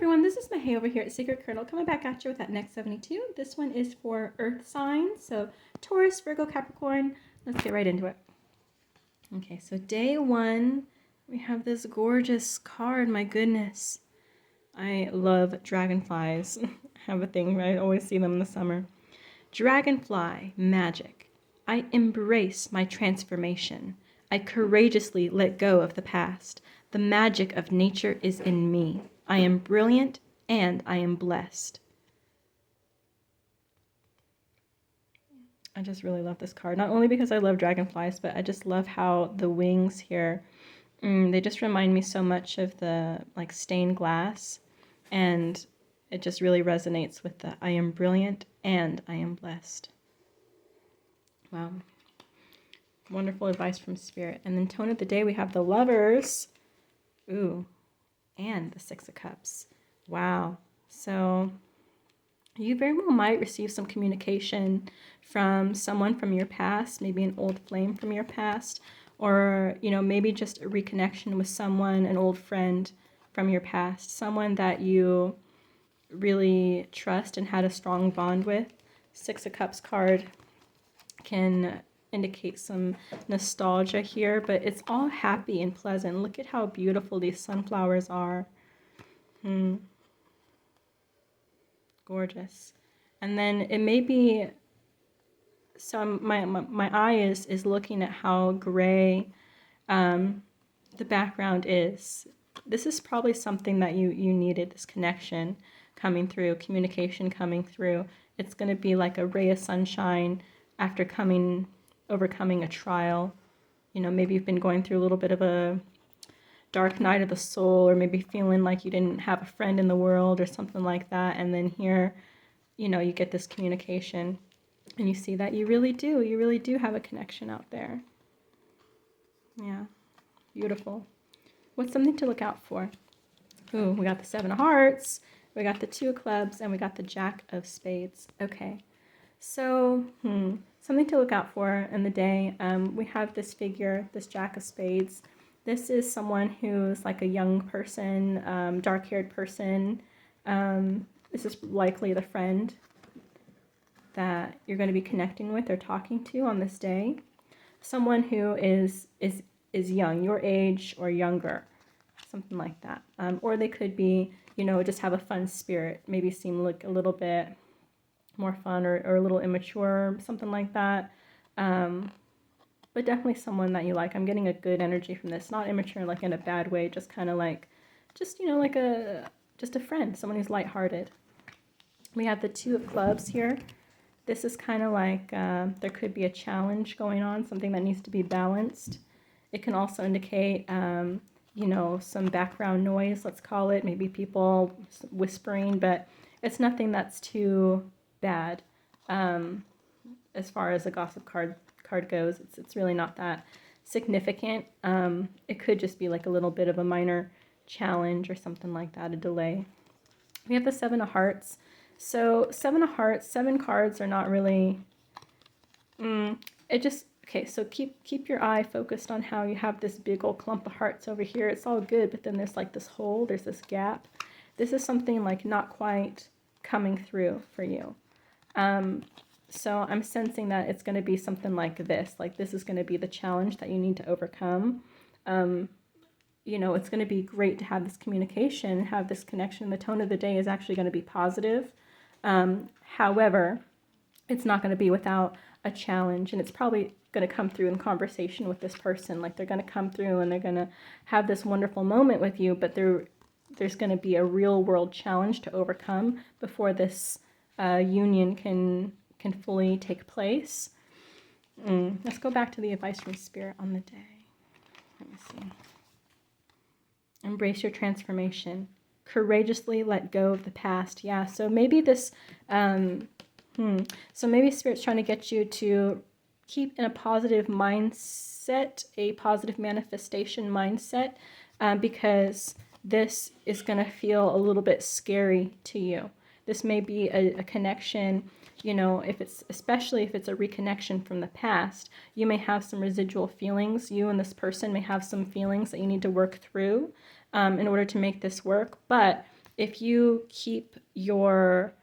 everyone, this is Mahay over here at Secret Kernel, coming back at you with that Next72. This one is for Earth signs, so Taurus, Virgo, Capricorn. Let's get right into it. Okay, so day one, we have this gorgeous card. My goodness, I love dragonflies. I have a thing, I always see them in the summer. Dragonfly, magic. I embrace my transformation. I courageously let go of the past. The magic of nature is in me. I am brilliant and I am blessed. I just really love this card. Not only because I love dragonflies, but I just love how the wings here, they just remind me so much of the like stained glass. And it just really resonates with the I am brilliant and I am blessed. Wow. Wonderful advice from Spirit. And then tone of the day, we have the Lovers. Ooh. And the Six of Cups. Wow. So you very well might receive some communication from someone from your past, maybe an old flame from your past, or, you know, maybe just a reconnection with someone, an old friend from your past, someone that you really trust and had a strong bond with. Six of Cups card can indicate some nostalgia here, but it's all happy and pleasant. Look at how beautiful these sunflowers are. Gorgeous. And then it may be, so my eye is looking at how gray the background is. This is probably something that you needed, this connection coming through, communication coming through. It's going to be like a ray of sunshine after overcoming a trial. You know, maybe you've been going through a little bit of a dark night of the soul, or maybe feeling like you didn't have a friend in the world or something like that. And then here, you know, you get this communication and you see that you really do have a connection out there. Yeah, beautiful. What's something to look out for? Ooh, we got the Seven of Hearts, we got the Two of Clubs, and we got the Jack of Spades. Okay. So, something to look out for in the day. We have this figure, this Jack of Spades. This is someone who's like a young person, dark-haired person. This is likely the friend that you're going to be connecting with or talking to on this day. Someone who is young, your age or younger, something like that. Or they could be, you know, just have a fun spirit, maybe seem like a little bit more fun or a little immature, something like that. But definitely someone that you like. I'm getting a good energy from this. Not immature like in a bad way, just kind of like, just, you know, like just a friend, someone who's lighthearted. We have the Two of Clubs here. This is kind of like there could be a challenge going on, something that needs to be balanced. It can also indicate, you know, some background noise, let's call it. Maybe people whispering, but it's nothing that's too bad. As far as a gossip card goes, it's really not that significant. It could just be like a little bit of a minor challenge or something like that, a delay. We have the Seven of Hearts. So Seven of Hearts, 7 cards are not really, okay, so keep your eye focused on how you have this big old clump of hearts over here. It's all good, but then there's like this hole, there's this gap. This is something like not quite coming through for you. So I'm sensing that it's going to be something like this is going to be the challenge that you need to overcome. You know, it's going to be great to have this communication, have this connection. The tone of the day is actually going to be positive. However, it's not going to be without a challenge, and it's probably going to come through in conversation with this person. Like they're going to come through and they're going to have this wonderful moment with you, but there's going to be a real world challenge to overcome before this union can fully take place. Let's go back to the advice from Spirit on the day. Let me see. Embrace your transformation. Courageously let go of the past. Yeah, so maybe this, so maybe Spirit's trying to get you to keep in a positive mindset, a positive manifestation mindset, because this is going to feel a little bit scary to you. This may be a connection, you know, especially if it's a reconnection from the past, you may have some residual feelings. You and this person may have some feelings that you need to work through in order to make this work. But if you keep your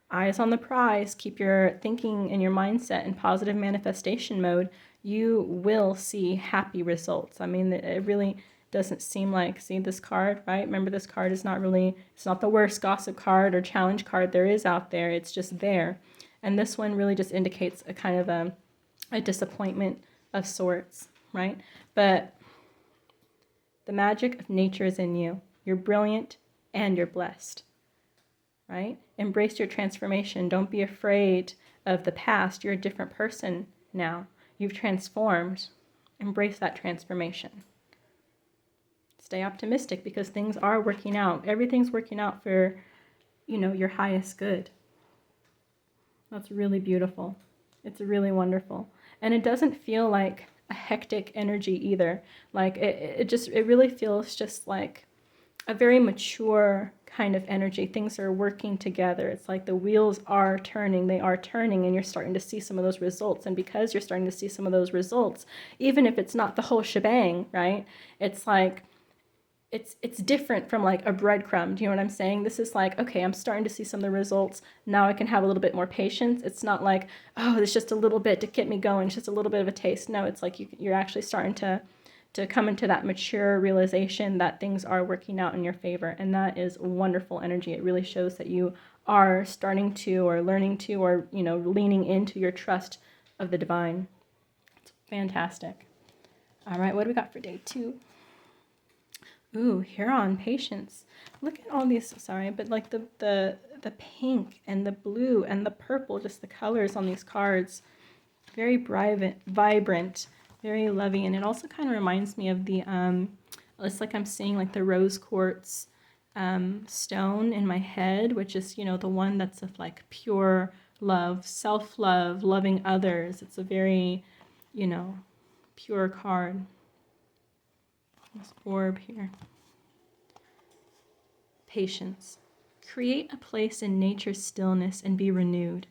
eyes on the prize, keep your thinking and your mindset in positive manifestation mode, you will see happy results. I mean, it really doesn't seem like, see this card, right? Remember, this card is not really, it's not the worst gossip card or challenge card there is out there. It's just there. And this one really just indicates a kind of a disappointment of sorts, right? But the magic of nature is in you. You're brilliant and you're blessed, right? Embrace your transformation. Don't be afraid of the past. You're a different person now. You've transformed. Embrace that transformation. Stay optimistic because things are working out. Everything's working out for, your highest good. That's really beautiful. It's really wonderful. And it doesn't feel like a hectic energy either. Like it really feels just like a very mature kind of energy. Things are working together. It's like the wheels are turning, they are turning, and you're starting to see some of those results. And because you're starting to see some of those results, even if it's not the whole shebang, right? It's like, it's different from like a breadcrumb. Do you know what I'm saying? This is like, okay, I'm starting to see some of the results. Now I can have a little bit more patience. It's not like, oh, it's just a little bit to get me going. It's just a little bit of a taste. No, it's like you're actually starting to come into that mature realization that things are working out in your favor. And that is wonderful energy. It really shows that you are starting to, or learning to, or, leaning into your trust of the divine. It's fantastic. All right, what do we got for day 2? Ooh, Huron, patience. Look at all these, sorry, but like the pink and the blue and the purple, just the colors on these cards. Very vibrant, very loving. And it also kind of reminds me of the, it's like I'm seeing like the rose quartz stone in my head, which is, the one that's of like pure love, self-love, loving others. It's a very, pure card. This orb here. Patience. Create a place in nature's stillness and be renewed.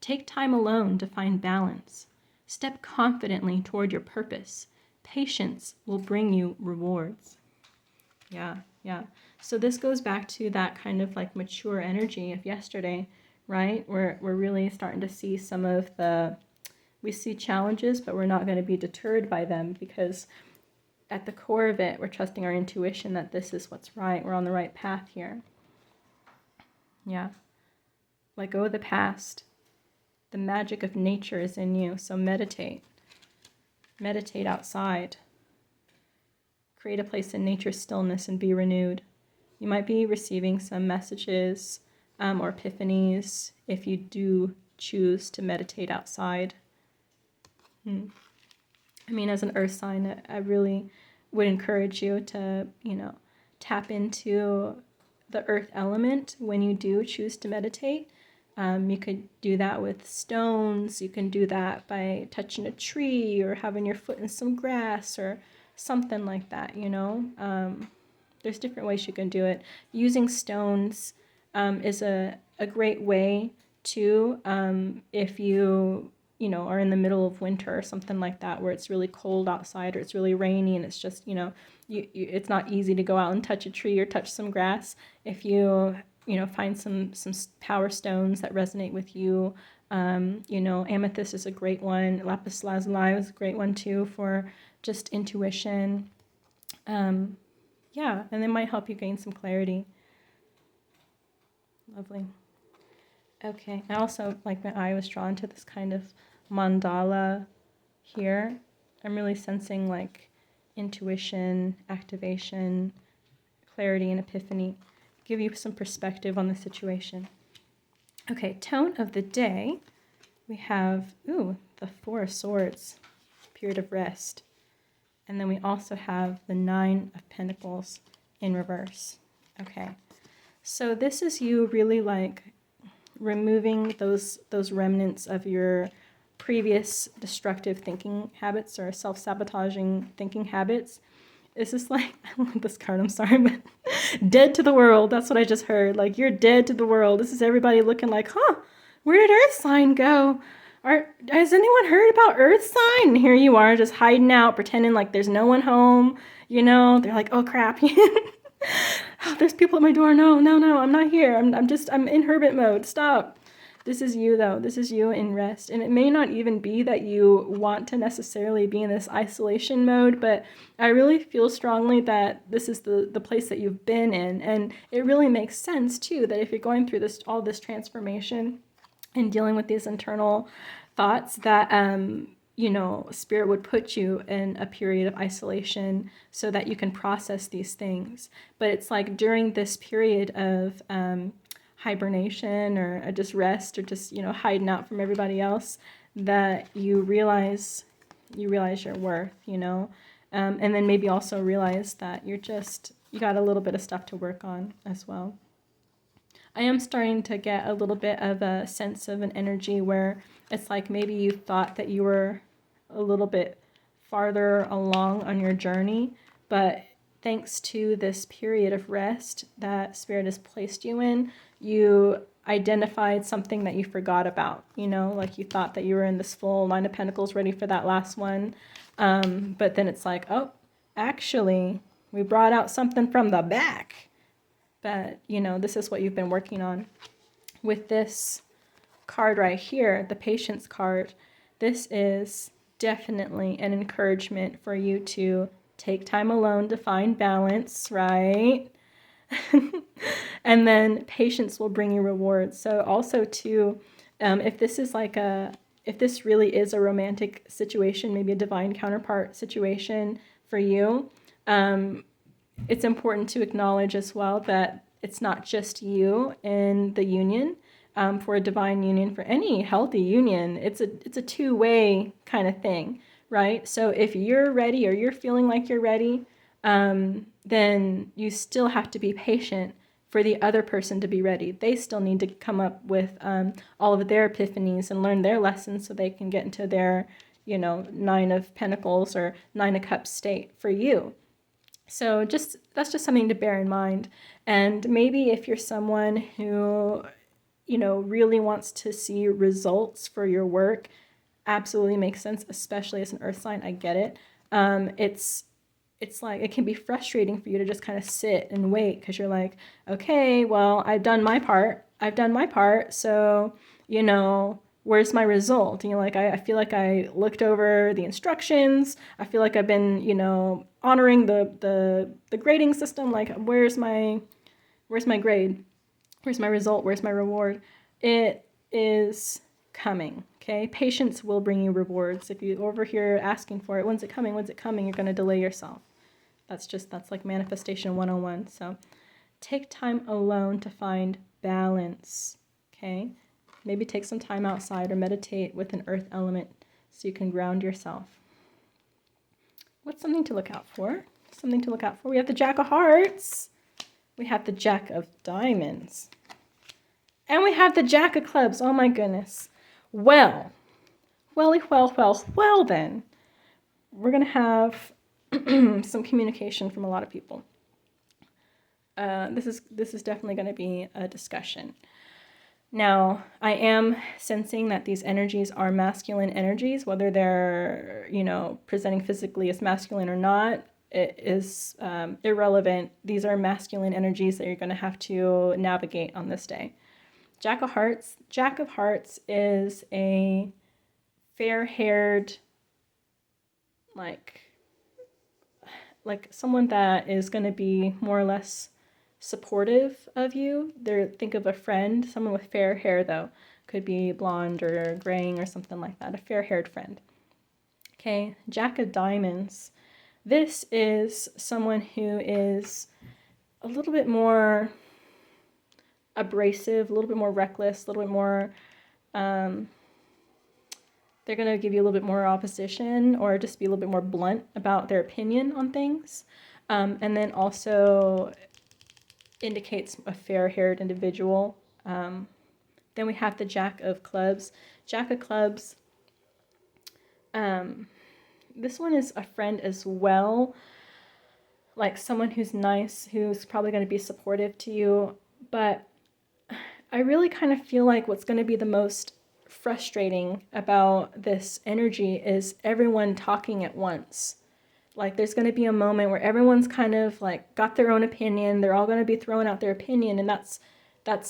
Take time alone to find balance. Step confidently toward your purpose. Patience will bring you rewards. Yeah. So this goes back to that kind of like mature energy of yesterday, right? We're really starting to see some of we see challenges, but we're not going to be deterred by them because at the core of it, we're trusting our intuition that this is what's right. We're on the right path here. Yeah. Let go of the past. The magic of nature is in you. So meditate. Meditate outside. Create a place in nature's stillness and be renewed. You might be receiving some messages or epiphanies if you do choose to meditate outside. I mean, as an earth sign, I really would encourage you to, tap into the earth element when you do choose to meditate. You could do that with stones. You can do that by touching a tree or having your foot in some grass or something like that, There's different ways you can do it. Using stones is a great way to, if you are in the middle of winter or something like that, where it's really cold outside or it's really rainy and it's just, it's not easy to go out and touch a tree or touch some grass. If you, find some power stones that resonate with you, amethyst is a great one. Lapis lazuli is a great one too for just intuition. And they might help you gain some clarity. Lovely. Okay, I also, my eye was drawn to this kind of mandala here. I'm really sensing like intuition, activation, clarity, and epiphany. Give you some perspective on the situation. Okay, tone of the day. We have, the 4 of Swords, period of rest. And then we also have the 9 of Pentacles in reverse. Okay, so this is you really like removing those remnants of your previous destructive thinking habits or self-sabotaging thinking habits. This is like, I love this card, I'm sorry, but dead to the world. That's what I just heard. Like, you're dead to the world. This is everybody looking like, where did Earth sign go? Has anyone heard about Earth sign? And here you are just hiding out, pretending like there's no one home. They're like, oh crap. Oh, there's people at my door. No, no, no, I'm not here. I'm in hermit mode. Stop. This is you, though. This is you in rest. And it may not even be that you want to necessarily be in this isolation mode, but I really feel strongly that this is the place that you've been in. And it really makes sense, too, that if you're going through all this transformation and dealing with these internal thoughts, that Spirit would put you in a period of isolation so that you can process these things. But it's like during this period of hibernation or just rest or just, hiding out from everybody else, that you realize your worth, and then maybe also realize that you got a little bit of stuff to work on as well. I am starting to get a little bit of a sense of an energy where it's like maybe you thought that you were a little bit farther along on your journey, but thanks to this period of rest that Spirit has placed you in, you identified something that you forgot about, like you thought that you were in this full Nine of Pentacles ready for that last one. But then it's like, oh, actually, we brought out something from the back. But, this is what you've been working on. With this card right here, the Patience card, this is definitely an encouragement for you to take time alone to find balance, right? And then patience will bring you rewards. So also too, if this really is a romantic situation, maybe a divine counterpart situation for you, it's important to acknowledge as well that it's not just you in the union. For a divine union, for any healthy union, it's a two-way kind of thing, right? So if you're ready or you're feeling like you're ready, then you still have to be patient for the other person to be ready. They still need to come up with all of their epiphanies and learn their lessons so they can get into their, Nine of Pentacles or Nine of Cups state for you. So that's just something to bear in mind. And maybe if you're someone who, really wants to see results for your work, absolutely makes sense, especially as an earth sign. I get it. It's like it can be frustrating for you to just kind of sit and wait because you're like, okay, well, I've done my part. So, where's my result? And you're like, I feel like I looked over the instructions. I feel like I've been, honoring the grading system. Like, where's my grade? Where's my result? Where's my reward? It is coming, okay? Patience will bring you rewards. If you're over here asking for it, when's it coming? You're going to delay yourself. That's like manifestation 101. So take time alone to find balance, okay? Maybe take some time outside or meditate with an earth element so you can ground yourself. What's something to look out for? We have the Jack of Hearts. We have the Jack of Diamonds. And we have the Jack of Clubs. Oh my goodness. Well then. We're going to have some communication from a lot of people. This is definitely going to be a discussion. Now, I am sensing that these energies are masculine energies, whether they're, presenting physically as masculine or not. It is irrelevant. These are masculine energies that you're going to have to navigate on this day. Jack of Hearts is a fair-haired, like someone that is going to be more or less supportive of you. Think of a friend, someone with fair hair though. Could be blonde or graying or something like that. A fair-haired friend. Okay, Jack of Diamonds. This is someone who is a little bit more abrasive, a little bit more reckless, a little bit more, they're going to give you a little bit more opposition or just be a little bit more blunt about their opinion on things. And then also indicates a fair-haired individual. Then we have the Jack of Clubs. Jack of Clubs, this one is a friend as well, like someone who's nice, who's probably going to be supportive to you. But I really kind of feel like what's going to be the most frustrating about this energy is everyone talking at once. Like there's going to be a moment where everyone's kind of like got their own opinion. They're all going to be throwing out their opinion, and that's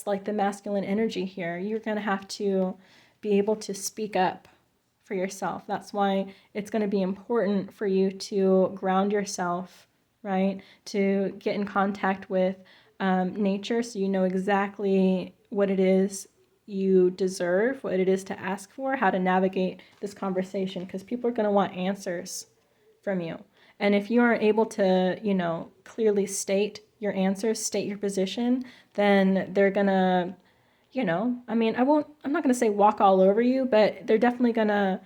like the masculine energy here. You're going to have to be able to speak up for yourself. That's why it's going to be important for you to ground yourself, right? To get in contact with nature, so you know exactly what it is you deserve, what it is to ask for, how to navigate this conversation, because people are going to want answers from you. And if you aren't able to, you know, clearly state your answers, state your position, then they're going to, you know, I mean, I'm not going to say walk all over you, but they're definitely going to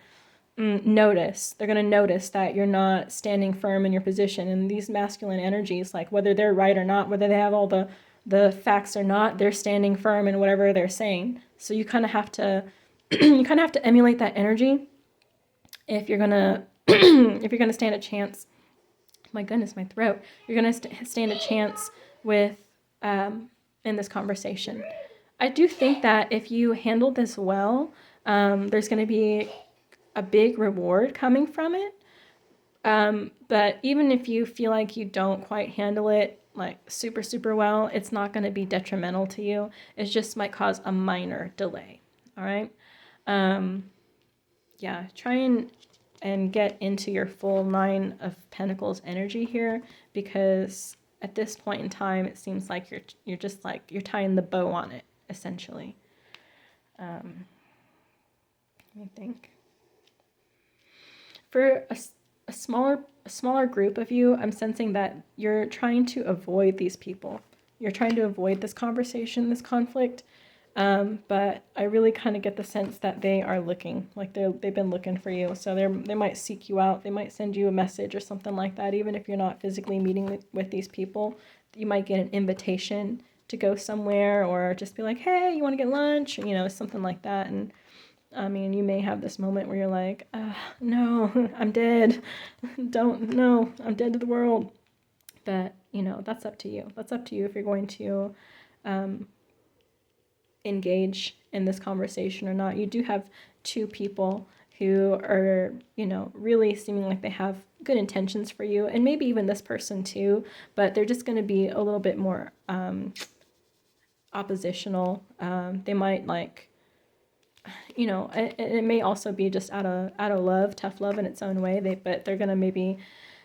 notice. They're going to notice that you're not standing firm in your position. And these masculine energies, like whether they're right or not, whether they have all the facts or not, they're standing firm in whatever they're saying. So you kind of have to, you kind of have to emulate that energy if you're going to, if you're going to stand a chance. My goodness, my throat. You're going to stand a chance with, in this conversation. I do think that if you handle this well, there's going to be a big reward coming from it. But even if you feel like you don't quite handle it like super, super well, it's not going to be detrimental to you. It just might cause a minor delay. All right. Yeah, try and get into your full 9 of Pentacles energy here, because at this point in time, it seems like you're just like, you're tying the bow on it, essentially. Let me think. For a smaller group of you, I'm sensing that you're trying to avoid these people. You're trying to avoid this conversation, this conflict. But I really kind of get the sense that they are looking, like they've been looking for you. So they might seek you out. They might send you a message or something like that. Even if you're not physically meeting with these people, you might get an invitation to go somewhere, or just be like, hey, you want to get lunch? You know, something like that. And I mean, you may have this moment where you're like, no, I'm dead. No, I'm dead to the world. But, you know, that's up to you. That's up to you if you're going to engage in this conversation or not. You do have 2 people who are, you know, really seeming like they have good intentions for you, and maybe even this person too, but they're just going to be a little bit more oppositional. They might like, you know, it may also be just out of love, tough love in its own way. But they're going to maybe,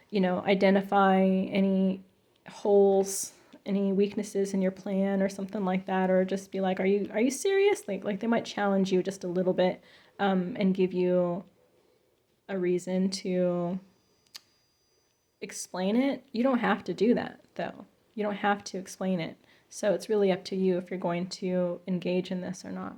you know, identify any holes, any weaknesses in your plan or something like that, or just be like, are you serious? Like they might challenge you just a little bit, and give you a reason to explain it. You don't have to do that though. You don't have to explain it. So it's really up to you if you're going to engage in this or not.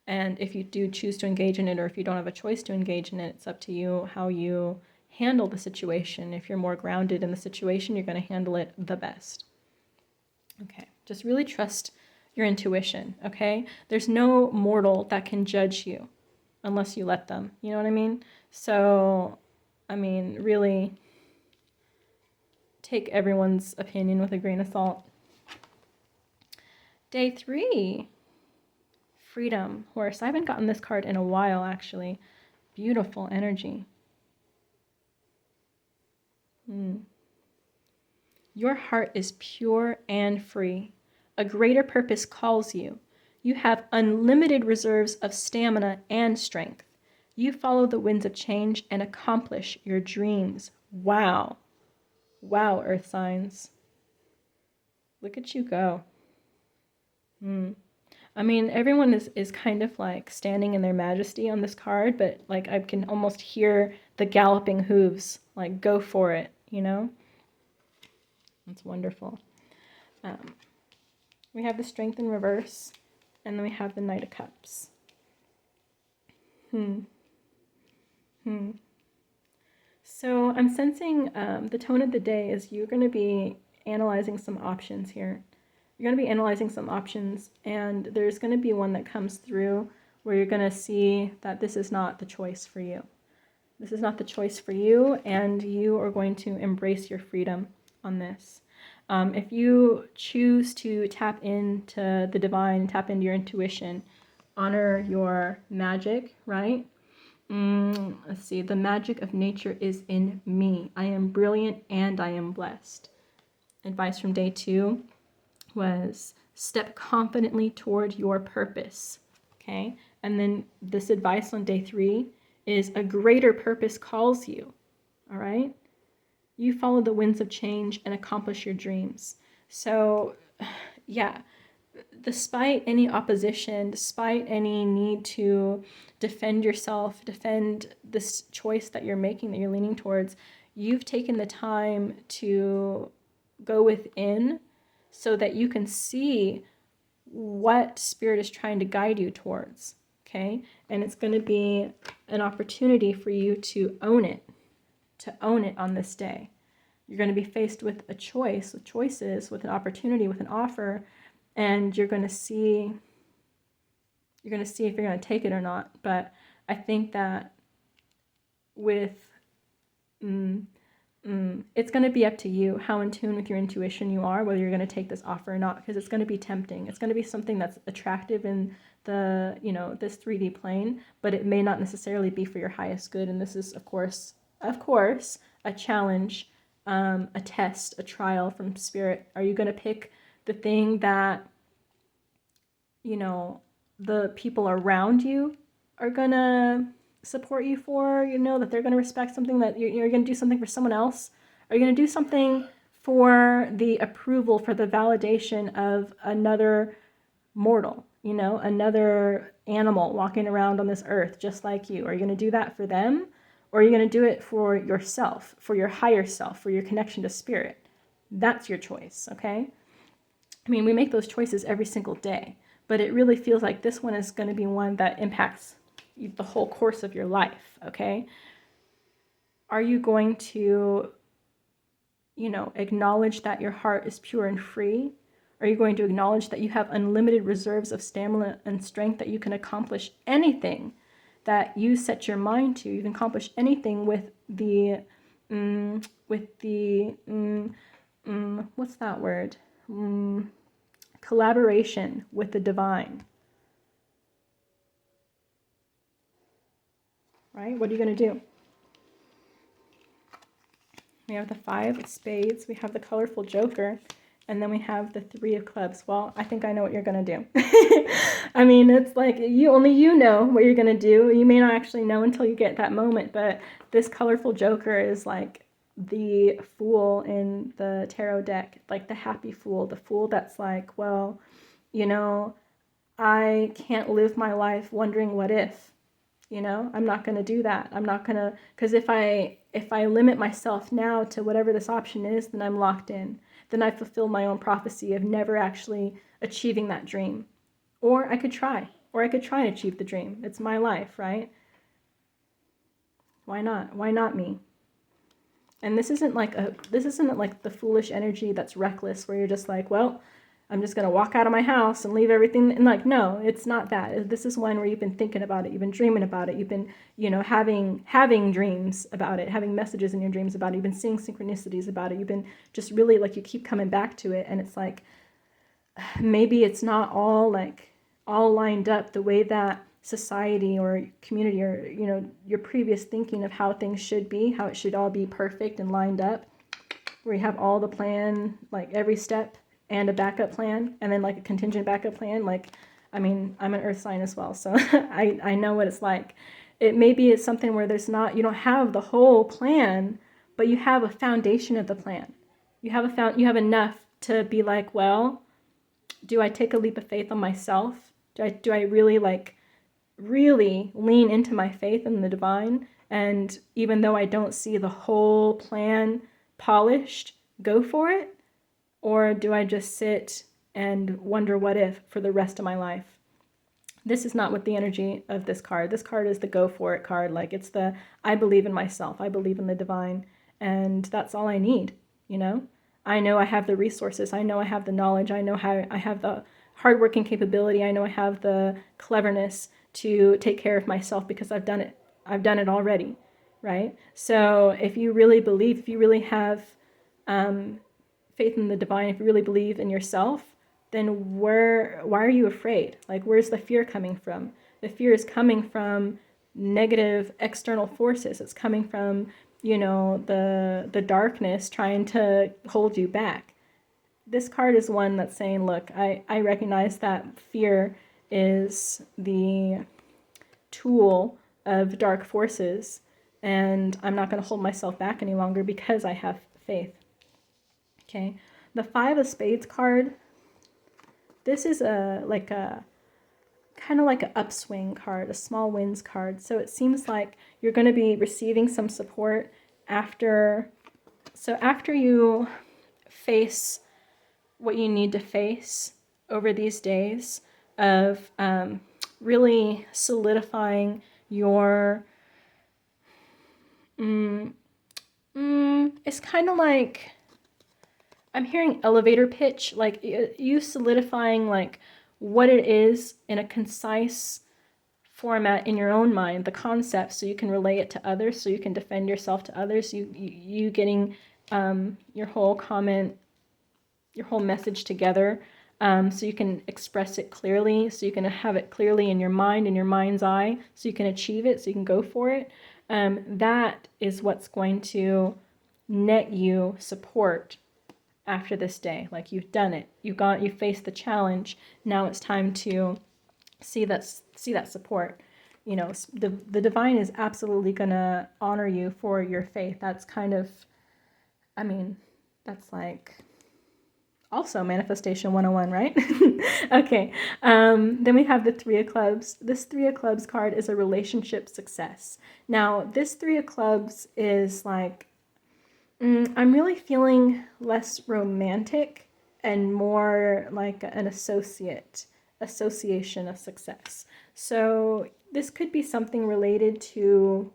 And if you do choose to engage in it, or if you don't have a choice to engage in it, it's up to you how you handle the situation. If you're more grounded in the situation, you're going to handle it the best. Okay, just really trust your intuition, okay? There's no mortal that can judge you unless you let them. You know what I mean? So, I mean, really take everyone's opinion with a grain of salt. Day 3. Freedom, horse. I haven't gotten this card in a while, actually. Beautiful energy. Your heart is pure and free. A greater purpose calls you. You have unlimited reserves of stamina and strength. You follow the winds of change and accomplish your dreams. Wow. Wow, earth signs. Look at you go. I mean, everyone is kind of like standing in their majesty on this card, but like I can almost hear the galloping hooves, like go for it, you know? That's wonderful. We have the Strength in reverse, and then we have the Knight of Cups. So I'm sensing the tone of the day is you're going to be analyzing some options here. You're going to be analyzing some options, and there's going to be one that comes through where you're going to see that this is not the choice for you. This is not the choice for you, and you are going to embrace your freedom on this. If you choose to tap into the divine, tap into your intuition, honor your magic, right? Let's see. The magic of nature is in me. I am brilliant and I am blessed. Advice from day 2 was step confidently toward your purpose. Okay. And then this advice on day 3 is a greater purpose calls you. All right. You follow the winds of change and accomplish your dreams. So, yeah, despite any opposition, despite any need to defend yourself, defend this choice that you're making, that you're leaning towards, you've taken the time to go within so that you can see what Spirit is trying to guide you towards, okay? And it's going to be an opportunity for you to own it on this day. You're going to be faced with a choice, with choices, with an opportunity, with an offer, and you're going to see if you're going to take it or not. But I think that with it's going to be up to you how in tune with your intuition you are, whether you're going to take this offer or not, because it's going to be tempting. It's going to be something that's attractive in the, this 3D plane, but it may not necessarily be for your highest good. And this is, of course, a challenge, a test, a trial from Spirit. Are you going to pick the thing that, the people around you are going to support you for, that they're going to respect something, that you're going to do something for someone else? Are you going to do something for the approval, for the validation of another mortal, another animal walking around on this earth just like you? Are you going to do that for them? Or are you going to do it for yourself, for your higher self, for your connection to Spirit? That's your choice, okay? I mean, we make those choices every single day, but it really feels like this one is going to be one that impacts the whole course of your life, okay? Are you going to, acknowledge that your heart is pure and free? Are you going to acknowledge that you have unlimited reserves of stamina and strength, that you can accomplish anything that you set your mind to? You can accomplish anything with the, what's that word? Collaboration with the divine. Right? What are you going to do? We have the 5 of spades, we have the colorful joker, and then we have the 3 of clubs. Well, I think I know what you're going to do. I mean, it's like only you know what you're going to do. You may not actually know until you get that moment, but this colorful joker is like the fool in the tarot deck, like the happy fool, the fool that's like, well, I can't live my life wondering what if. I'm not going to do that. I'm not going to, because if I limit myself now to whatever this option is, then I'm locked in. Then I fulfill my own prophecy of never actually achieving that dream. Or I could try and achieve the dream. It's my life, right? Why not? Why not me? And this isn't like the foolish energy that's reckless, where you're just like, well, I'm just going to walk out of my house and leave everything. And like, no, it's not that. This is one where you've been thinking about it. You've been dreaming about it. You've been, having dreams about it, having messages in your dreams about it. You've been seeing synchronicities about it. You've been just really like, you keep coming back to it. And it's like, maybe it's not all lined up the way that society or community or, your previous thinking of how things should be, how it should all be perfect and lined up, where you have all the plan, like every step, and a backup plan, and then like a contingent backup plan. Like, I mean, I'm an earth sign as well, so I know what it's like. Maybe it's something where you don't have the whole plan, but you have a foundation of the plan. You have enough to be like, well, do I take a leap of faith on myself? Do I really really lean into my faith in the divine? And even though I don't see the whole plan polished, go for it? Or do I just sit and wonder what if for the rest of my life? This is not what the energy of this card. This card is the go for it card. Like, it's the, I believe in myself. I believe in the divine. And that's all I need, I know I have the resources. I know I have the knowledge. I know how I have the hardworking capability. I know I have the cleverness to take care of myself because I've done it. I've done it already, right? So if you really believe, if you really have faith in the divine, if you really believe in yourself, then why are you afraid? Like, where's the fear coming from? The fear is coming from negative external forces. It's coming from, you know, the darkness trying to hold you back. This card is one that's saying, look, I recognize that fear is the tool of dark forces, and I'm not going to hold myself back any longer because I have faith. Okay, the Five of Spades card, this is a kind of like an upswing card, a small wins card. So it seems like you're going to be receiving some support after you face what you need to face over these days of really solidifying your it's kind of like, I'm hearing elevator pitch, like you solidifying like what it is in a concise format in your own mind, the concept, so you can relay it to others, so you can defend yourself to others, you getting your whole comment, your whole message together, so you can express it clearly, so you can have it clearly in your mind, in your mind's eye, so you can achieve it, so you can go for it. That is what's going to net you support after this day. Like, you've done it, you faced the challenge. Now it's time to see that support. You know, the divine is absolutely gonna honor you for your faith. That's kind of, I mean, that's like also manifestation 101, right? Okay, then we have the Three of Clubs. This Three of Clubs card is a relationship success. Now, this Three of Clubs is like, I'm really feeling less romantic and more like an association of success. So this could be something related to,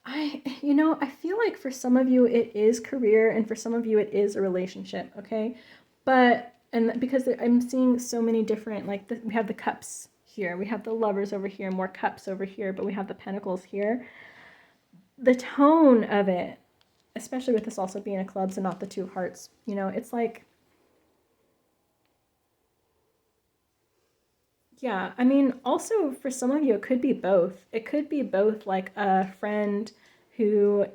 I feel like for some of you it is career, and for some of you it is a relationship, okay? But, and because I'm seeing so many different, like we have the cups here, we have the lovers over here, more cups over here, but we have the pentacles here. The tone of it, especially with this also being a clubs and not the Two of Hearts, you know, it's like, yeah, I mean, also for some of you, it could be both. It could be both, like a friend who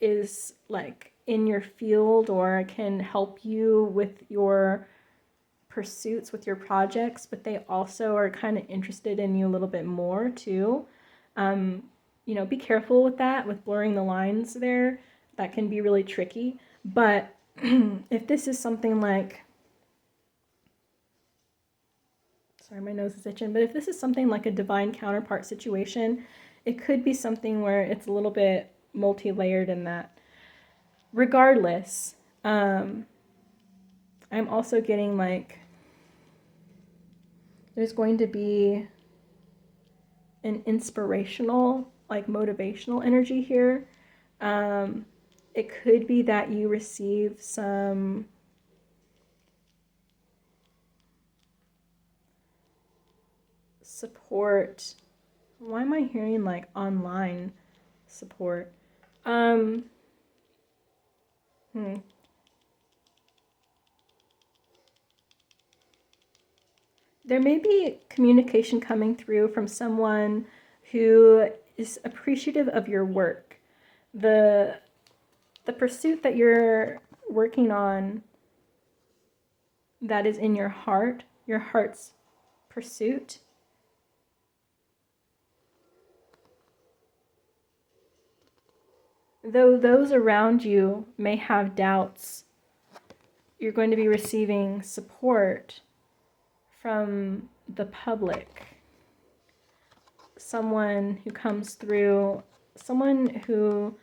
is like in your field or can help you with your pursuits, with your projects, but they also are kind of interested in you a little bit more too. You know, be careful with that, with blurring the lines there. That can be really tricky. But if this is something like, sorry, my nose is itching, but if this is something like a divine counterpart situation, it could be something where it's a little bit multi-layered in that. Regardless, I'm also getting like, there's going to be an inspirational, like motivational energy here. It could be that you receive some support. Why am I hearing like online support? There may be communication coming through from someone who is appreciative of your work. The pursuit that you're working on, that is in your heart, your heart's pursuit. Though those around you may have doubts, you're going to be receiving support from the public. Someone who comes through, someone who,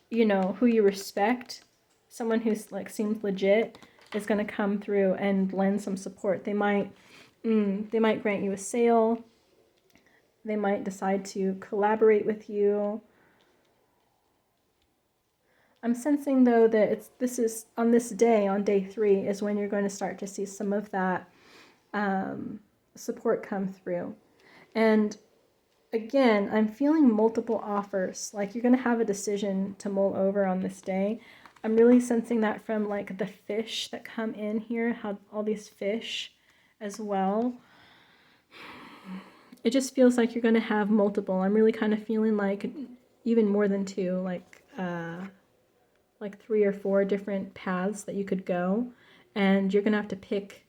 you know, who you respect, someone who's like seems legit, is going to come through and lend some support. They might grant you a sale. They might decide to collaborate with you. I'm sensing though that this is on this day, on day 3, is when you're going to start to see some of that support come through. And again, I'm feeling multiple offers. Like, you're going to have a decision to mull over on this day. I'm really sensing that from like the fish that come in here, how all these fish as well. it just feels like you're going to have multiple. I'm really kind of feeling like even more than two, like 3 or 4 different paths that you could go, and you're going to have to pick.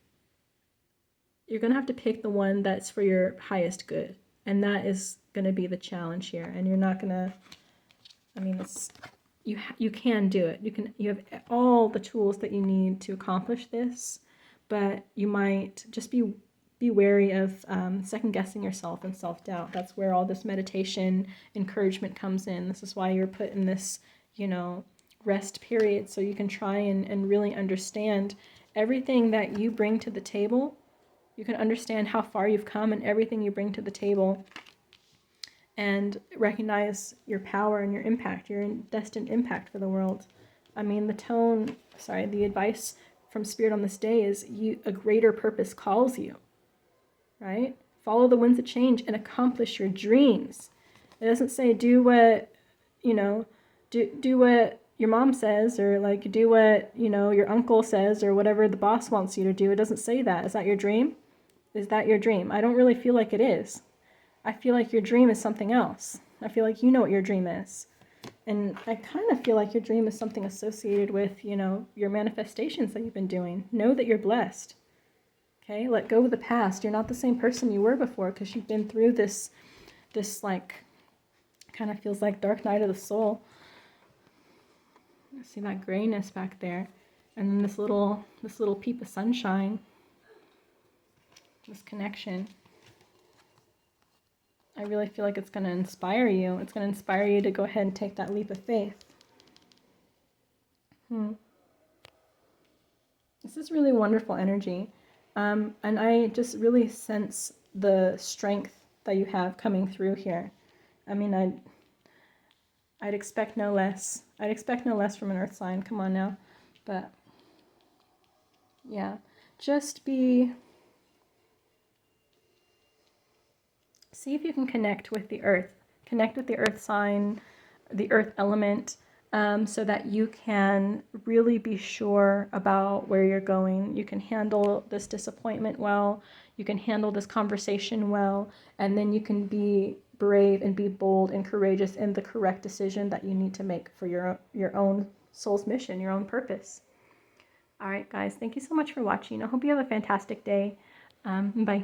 You're going to have to pick the one that's for your highest good, and that is going to be the challenge here. And you're not going to. I mean, it's you can do it. You have all the tools that you need to accomplish this, but you might just be wary of second guessing yourself and self-doubt. That's where all this meditation encouragement comes in. This is why you're put in this, rest period, so you can try and really understand everything that you bring to the table. You can understand how far you've come and everything you bring to the table, and recognize your power and your impact, your destined impact for the world. I mean, the advice from Spirit on this day is a greater purpose calls you, right? Follow the winds of change and accomplish your dreams. It doesn't say do what, do what your mom says, or like do what, your uncle says, or whatever the boss wants you to do. It doesn't say that. Is that your dream? Is that your dream? I don't really feel like it is. I feel like your dream is something else. I feel like you know what your dream is. And I kind of feel like your dream is something associated with, your manifestations that you've been doing. Know that you're blessed. Okay? Let go of the past. You're not the same person you were before, because you've been through this like, kind of feels like dark night of the soul. See that grayness back there. And then this little peep of sunshine. This connection. I really feel like it's going to inspire you. It's going to inspire you to go ahead and take that leap of faith. This is really wonderful energy. And I just really sense the strength that you have coming through here. I mean, I'd expect no less. I'd expect no less from an earth sign. Come on now. But, yeah. Just see if you can connect with the earth. Connect with the earth sign, the earth element, so that you can really be sure about where you're going. You can handle this disappointment well. You can handle this conversation well. And then you can be brave and be bold and courageous in the correct decision that you need to make for your own soul's mission, your own purpose. All right, guys, thank you so much for watching. I hope you have a fantastic day. Bye.